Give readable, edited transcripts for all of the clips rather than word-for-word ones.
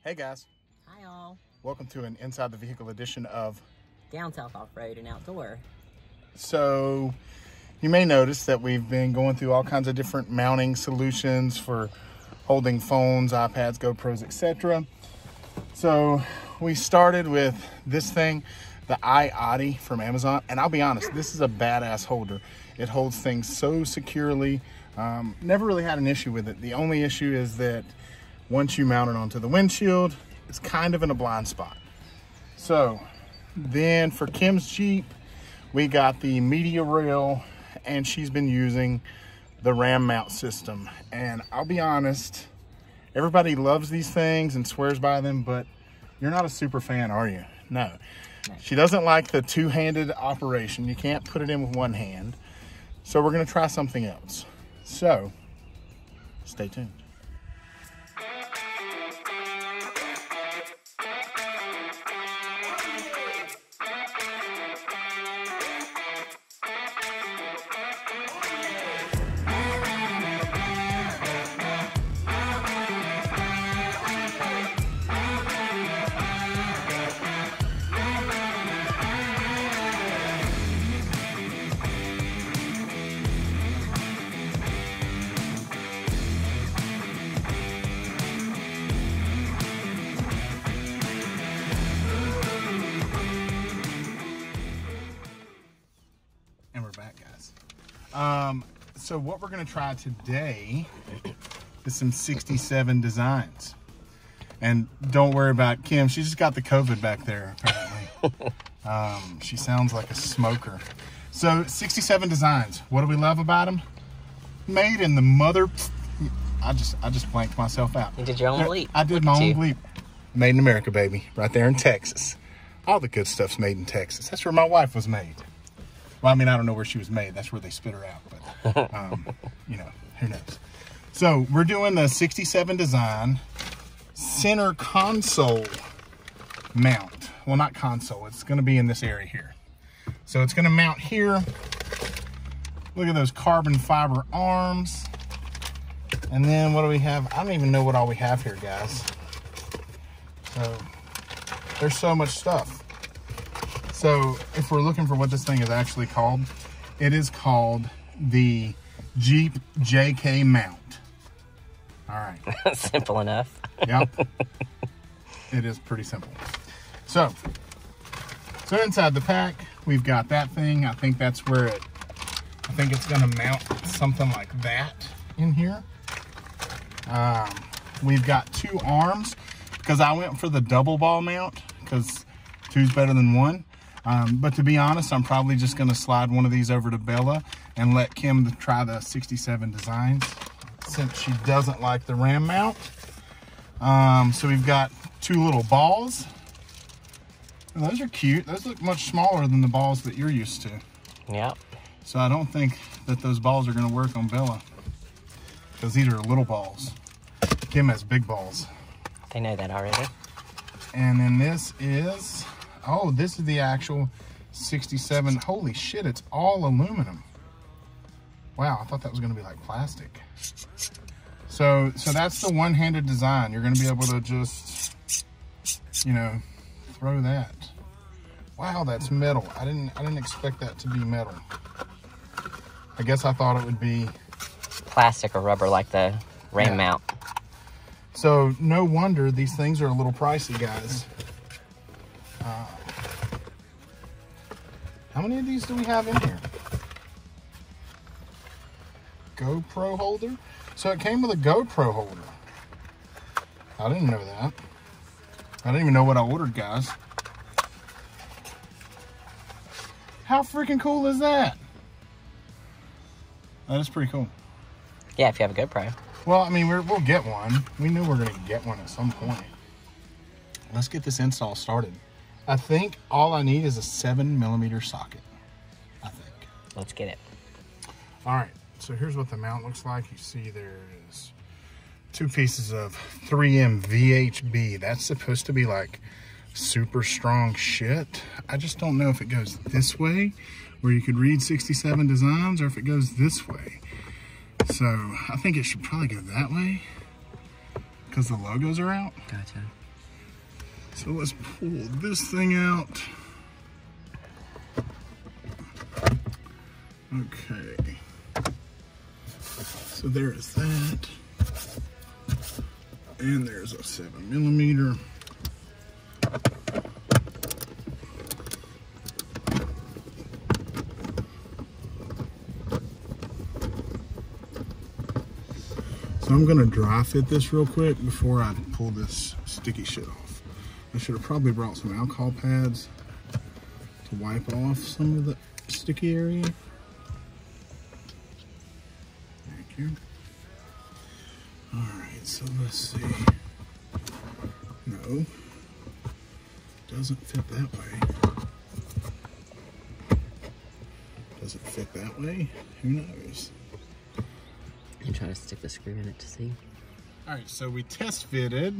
Hey guys. Hi all. Welcome to an Inside the Vehicle edition of Down South Off-Road and Outdoor. So you may notice that we've been going through all kinds of different mounting solutions for holding phones, iPads, GoPros, etc. So we started with this thing, the iOddy from Amazon, and I'll be honest, this is a badass holder. It holds things so securely. Never really had an issue with it. The only issue is that once you mount it onto the windshield, it's kind of in a blind spot. So then for Kim's Jeep, we got the media rail, and she's been using the ram mount system. And I'll be honest, everybody loves these things and swears by them, but you're not a super fan, are you? No. She doesn't like the two-handed operation. You can't put it in with one hand. So we're gonna try something else. So stay tuned. And we're back, guys. So what we're gonna try today is some 67 designs. And don't worry about Kim, she just got the COVID back there, apparently. She sounds like a smoker. So 67 designs, what do we love about them? Made in the mother, I just blanked myself out. You did your own bleep. I did my own bleep. Made in America, baby, right there in Texas. All the good stuff's made in Texas. That's where my wife was made. Well, I mean, I don't know where she was made. That's where they spit her out, but, you know, who knows. So we're doing the 67 design center console mount. Well, not console. It's going to be in this area here. So it's going to mount here. Look at those carbon fiber arms. And then what do we have? I don't even know what all we have here, guys. So there's so much stuff. So if we're looking for what this thing is actually called, it is called the Jeep JK mount. All right. Simple enough. Yep. It is pretty simple. So inside the pack, we've got that thing. I think that's where I think it's gonna mount something like that in here. We've got two arms because I went for the double ball mount because two's better than one. But to be honest, I'm probably just going to slide one of these over to Bella and let Kim try the 67 designs since she doesn't like the ram mount. So we've got two little balls. And those are cute. Those look much smaller than the balls that you're used to. Yep. So I don't think that those balls are going to work on Bella because these are little balls. Kim has big balls. They know that already. And then this is... oh, this is the actual 67. Holy shit, it's all aluminum. Wow, I thought that was gonna be like plastic. So that's the one-handed design. You're gonna be able to just, you know, throw that. Wow, that's metal. I didn't expect that to be metal. I guess I thought it would be plastic or rubber like the ram mount. So no wonder these things are a little pricey, guys. How many of these do we have in here? GoPro holder? So it came with a GoPro holder. I didn't know that. I didn't even know what I ordered, guys. How freaking cool is that? That is pretty cool. Yeah, if you have a GoPro. Well, I mean, we'll get one. We knew we were going to get one at some point. Let's get this install started. I think all I need is a 7mm socket. I think. Let's get it. All right, so here's what the mount looks like. You see there is two pieces of 3M VHB. That's supposed to be like super strong shit. I just don't know if it goes this way, where you could read 67 designs, or if it goes this way. So I think it should probably go that way because the logos are out. Gotcha. So let's pull this thing out. Okay. So there is that. And there's a 7mm. So I'm gonna dry fit this real quick before I pull this sticky shit off. I should have probably brought some alcohol pads to wipe off some of the sticky area. Thank you. All right, so let's see. No, doesn't fit that way. Does it fit that way? Who knows? You try to stick the screw in it to see. All right, so we test fit it,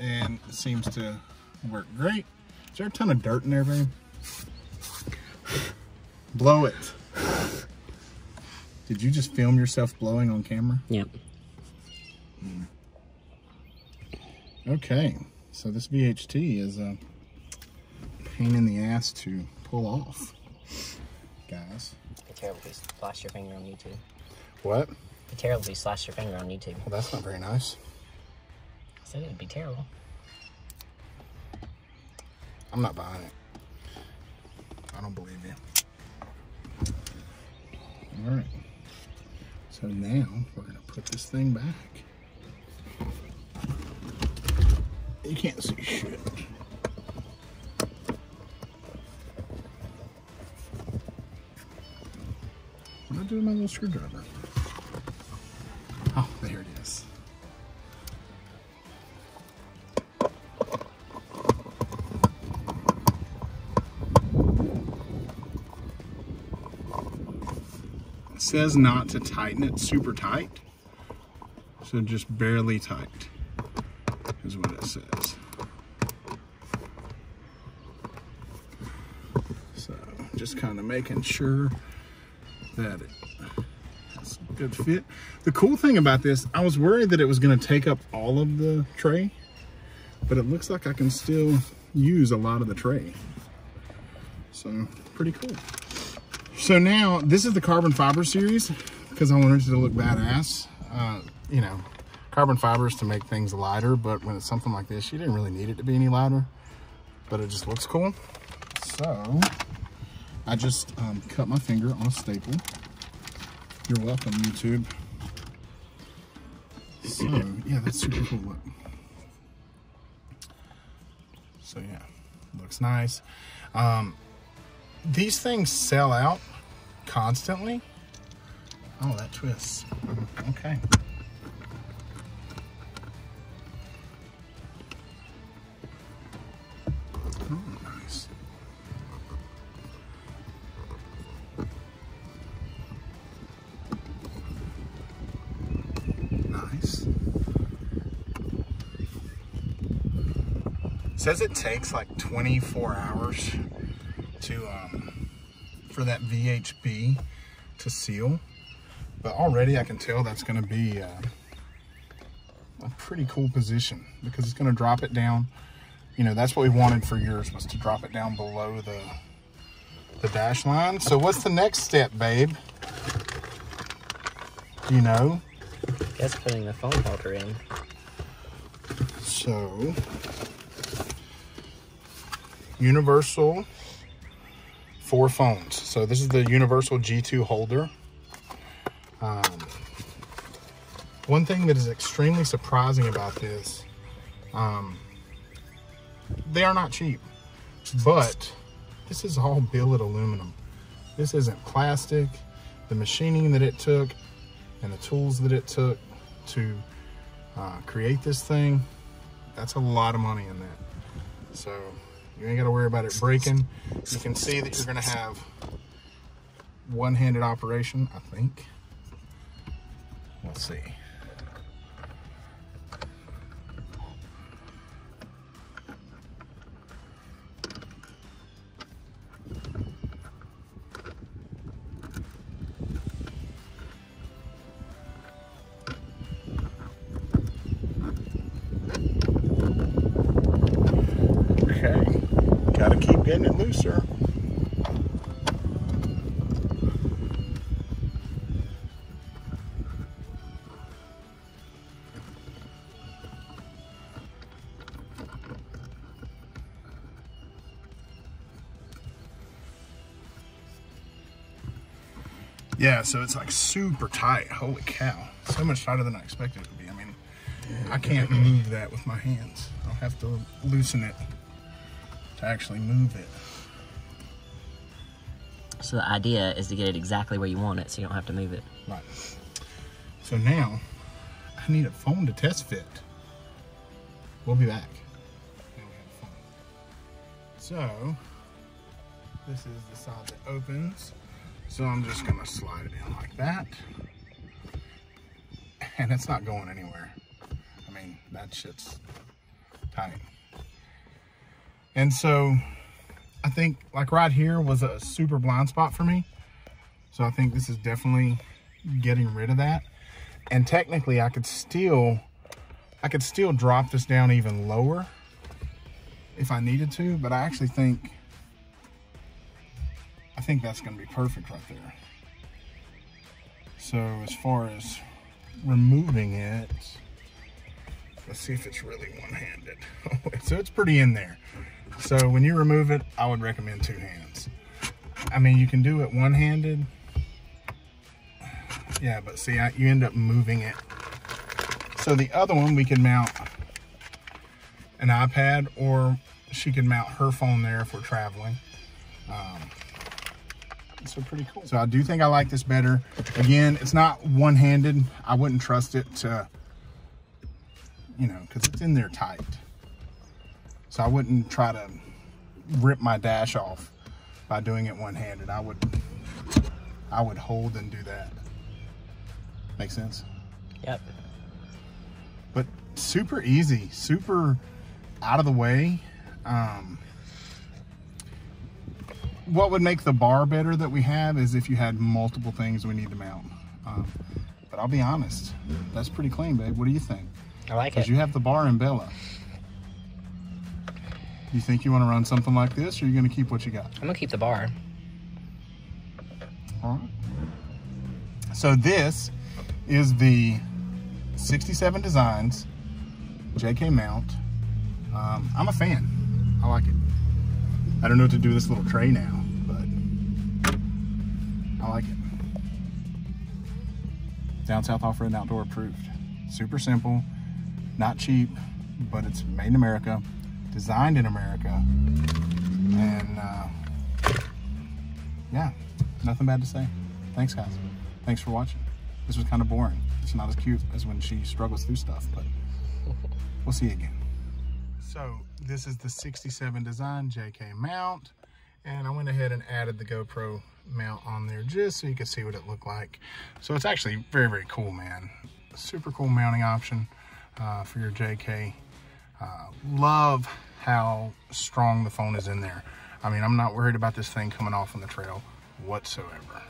and it seems to work great. Is there a ton of dirt in there, babe? Blow it. Did you just film yourself blowing on camera? Yep. Okay, so this VHT is a pain in the ass to pull off, guys. Be terrible if you slash your finger on YouTube. What? Be terrible if you slash your finger on YouTube. Well, that's not very nice. I said it'd be terrible. I'm not buying it. I don't believe you. All right. So now we're gonna put this thing back. You can't see shit. What do I do with my little screwdriver? Oh, there it is. It says not to tighten it super tight, so just barely tight is what it says. So just kind of making sure that it's a good fit. The cool thing about this, I was worried that it was going to take up all of the tray, but it looks like I can still use a lot of the tray. So pretty cool. So now this is the carbon fiber series because I wanted it to look badass. You know, carbon fibers to make things lighter, but when it's something like this, you didn't really need it to be any lighter, but it just looks cool. So I just cut my finger on a staple. You're welcome, YouTube. So yeah, that's super cool look. So yeah, looks nice. These things sell out constantly. Oh, that twists. Okay. Oh, nice. Nice. It says it takes like 24 hours to for that VHB to seal, but already I can tell that's going to be a pretty cool position because it's going to drop it down. You know, that's what we wanted for yours, was to drop it down below the dash line. So what's the next step, babe? Do you know? I guess putting the phone holder in. So universal 4 phones. So this is the universal G2 holder. One thing that is extremely surprising about this, they are not cheap, but this is all billet aluminum. This isn't plastic. The machining that it took and the tools that it took to create this thing, that's a lot of money in that. So you ain't got to worry about it breaking. You can see that you're going to have one-handed operation, I think. Let's see. getting it looser. Yeah, so it's like super tight. Holy cow. So much tighter than I expected it to be. I mean, I can't move that with my hands. I'll have to loosen it to actually move it. So the idea is to get it exactly where you want it so you don't have to move it. Right. So now, I need a phone to test fit. We'll be back. Now we have a phone. So, this is the side that opens. So I'm just gonna slide it in like that. And it's not going anywhere. I mean, that shit's tight. And so I think like right here was a super blind spot for me. So I think this is definitely getting rid of that. And technically I could still drop this down even lower if I needed to, but I actually think that's going to be perfect right there. So as far as removing it, let's see if it's really one-handed. So it's pretty in there. So when you remove it, I would recommend two hands. I mean, you can do it one-handed. Yeah, but see, you end up moving it. So the other one, we can mount an iPad, or she can mount her phone there if we're traveling. So pretty cool. So I do think I like this better. Again, it's not one-handed. I wouldn't trust it to, you know, because it's in there tight. So I wouldn't try to rip my dash off by doing it one-handed. I would hold and do that. Make sense? Yep. But super easy, super out of the way. What would make the bar better that we have is if you had multiple things we need to mount. But I'll be honest, that's pretty clean, babe. What do you think? I like it. Because you have the bar and Bella. You think you want to run something like this, or are you going to keep what you got? I'm going to keep the bar. All right. So this is the 67 Designs JK mount. I'm a fan. I like it. I don't know what to do with this little tray now, but I like it. Down South Off-Road and Outdoor approved. Super simple, not cheap, but it's made in America, designed in America, and yeah, nothing bad to say. Thanks, guys. Thanks for watching. This was kind of boring. It's not as cute as when she struggles through stuff, but we'll see you again. So this is the 67 Design JK mount, and I went ahead and added the GoPro mount on there just so you could see what it looked like. So it's actually very, very cool, man. Super cool mounting option for your JK. Love how strong the phone is in there. I mean, I'm not worried about this thing coming off on the trail whatsoever.